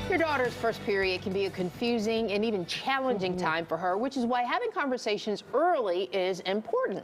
Your daughter's first period can be a confusing and even challenging time for her, which is why having conversations early is important.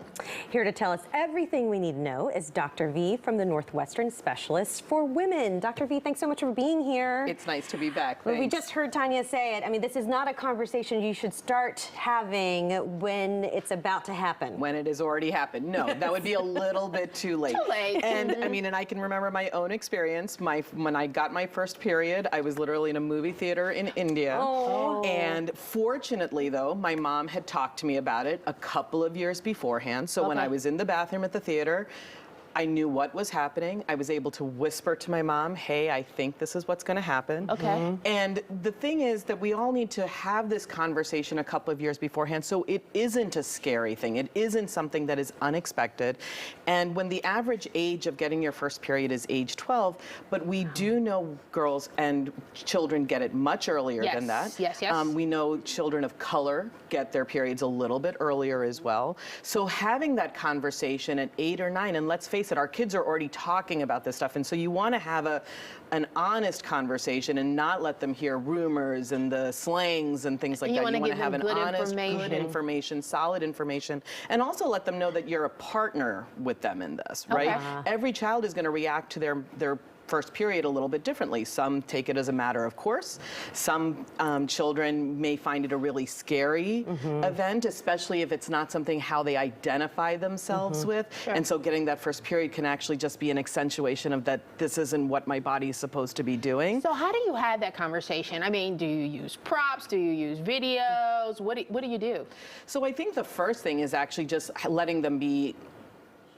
Here to tell us everything we need to know is Dr. V from the Northwestern Specialists for Women. Dr. V, thanks so much for being here. It's nice to be back. Well, we just heard Tanya say it. I mean, this is not a conversation you should start having when it's about to happen. When it has already happened. No, that would be a little bit too late. Too late. And I mean, and I can remember my own experience. When I got my first period, I was literally in a movie theater in India. Oh. And fortunately, though, my mom had talked to me about it a couple of years beforehand. So when I was in the bathroom at the theater, I knew what was happening. I was able to whisper to my mom, hey, I think this is what's going to happen. Okay. And the thing is that we all need to have this conversation a couple of years beforehand, so it isn't a scary thing. It isn't something that is unexpected. And when the average age of getting your first period is age 12, but we do know girls and children get it much earlier than that. Yes, yes. We know children of color get their periods a little bit earlier as well. So having that conversation at 8 or 9, and let's face it, our kids are already talking about this stuff, and so you want to have an honest conversation and not let them hear rumors and the slangs and things like that. You want to have an honest, good information, solid information, and also let them know that you're a partner with them in this, right? Every child is going to react to their first period a little bit differently. Some take it as a matter of course. Some children may find it a really scary event, especially if it's not something how they identify themselves with. Sure. And so getting that first period can actually just be an accentuation of that this isn't what my body is supposed to be doing. So how do you have that conversation? I mean, do you use props? Do you use videos? What do you do? So I think the first thing is actually just letting them be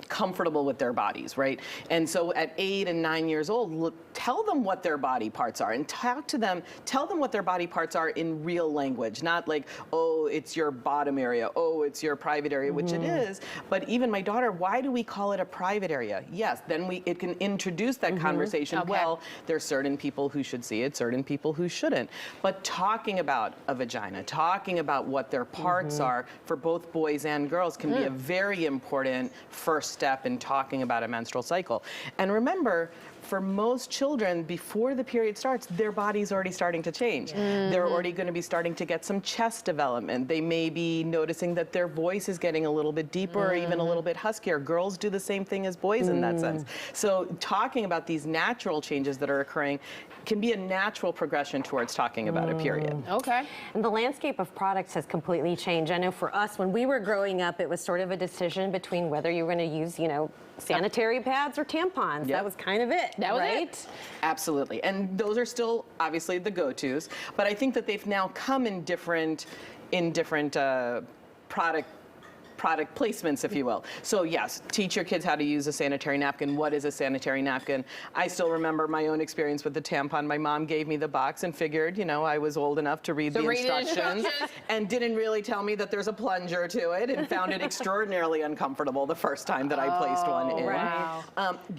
comfortable with their bodies, right? And so at 8 and 9 years old, tell them what their body parts are and talk to them, tell them what their body parts are in real language, not like, oh, it's your bottom area, oh, it's your private area, which it is. But even my daughter, why do we call it a private area? Yes, then it can introduce that conversation. Okay. Well, there's certain people who should see it, certain people who shouldn't. But talking about a vagina, talking about what their parts are for both boys and girls can be a very important first step in talking about a menstrual cycle. And remember, for most children, before the period starts, their body's already starting to change. They're already going to be starting to get some chest development. They may be noticing that their voice is getting a little bit deeper or even a little bit huskier. Girls do the same thing as boys in that sense. So talking about these natural changes that are occurring can be a natural progression towards talking about a period. Okay. And the landscape of products has completely changed. I know for us, when we were growing up, it was sort of a decision between whether you were going to use, you know, sanitary pads or tampons. That was kind of it. That was right? it. Absolutely. And those are still obviously the go-tos, but I think that they've now come in different product placements, if you will. So yes, teach your kids how to use a sanitary napkin. What is a sanitary napkin? I still remember my own experience with the tampon. My mom gave me the box and figured, you know, I was old enough to read the instructions and didn't really tell me that there's a plunger to it, and found it extraordinarily uncomfortable the first time that I placed one in. Wow.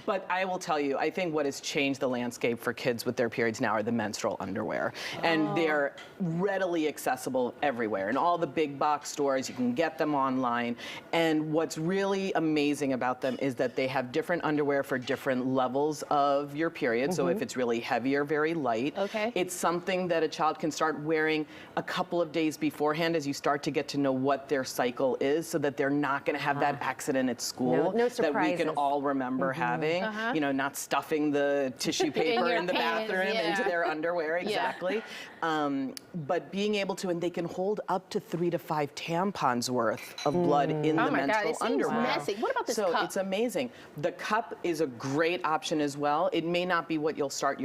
But I will tell you, I think what has changed the landscape for kids with their periods now are the menstrual underwear. And they're readily accessible everywhere. In all the big box stores, you can get them online. And what's really amazing about them is that they have different underwear for different levels of your period. So if it's really heavy or very light, it's something that a child can start wearing a couple of days beforehand as you start to get to know what their cycle is, so that they're not going to have that accident at school that we can all remember having. You know, not stuffing the tissue paper in the bathroom into their underwear. Exactly. But being able to, and they can hold up to 3 to 5 tampons worth of blood in the menstrual underwear. Messy. What about this cup? So it's amazing. The cup is a great option as well. It may not be what you'll start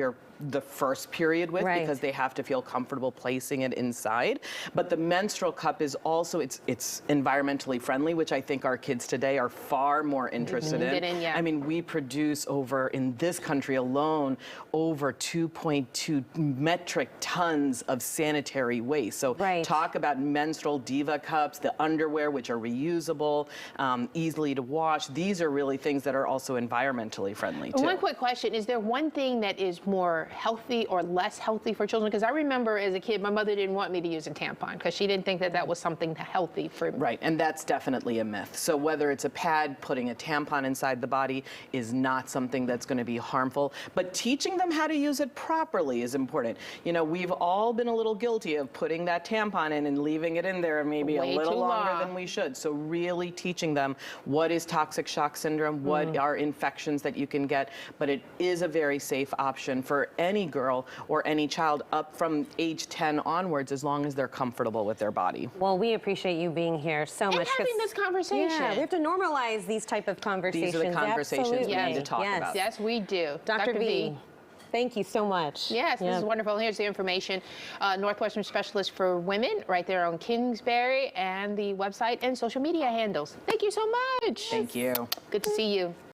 the first period with, because they have to feel comfortable placing it inside. But the menstrual cup is also, it's environmentally friendly, which I think our kids today are far more interested in. I mean, we produce in this country alone, over 2.2 metric tons of sanitary waste. So talk about menstrual diva cups, the underwear, which are reusable, easily to wash. These are really things that are also environmentally friendly too. One quick question, is there one thing that is more healthy or less healthy for children? Because I remember as a kid, my mother didn't want me to use a tampon because she didn't think that that was something healthy for me. Right, and that's definitely a myth. So whether it's a pad, putting a tampon inside the body is not something that's going to be harmful, but teaching them how to use it properly is important. You know, we've all been a little guilty of putting that tampon in and leaving it in there maybe Way a little too longer long. than we should. So really teaching them what is toxic shock syndrome, what are infections that you can get, but it is a very safe option for any girl or any child up from age 10 onwards, as long as they're comfortable with their body. Well, we appreciate you being here so And much. 'cause- having this conversation. Yeah, we have to normalize these type of conversations. These are the conversations we need to Absolutely. talk Yes. about. Yes, we do. Dr. V, thank you so much. Yes, this is Yep. wonderful. Here's the information. Northwestern Specialists for Women, right there on Kingsbury, and the website and social media handles. Thank you so much. Thank you. Good to see you.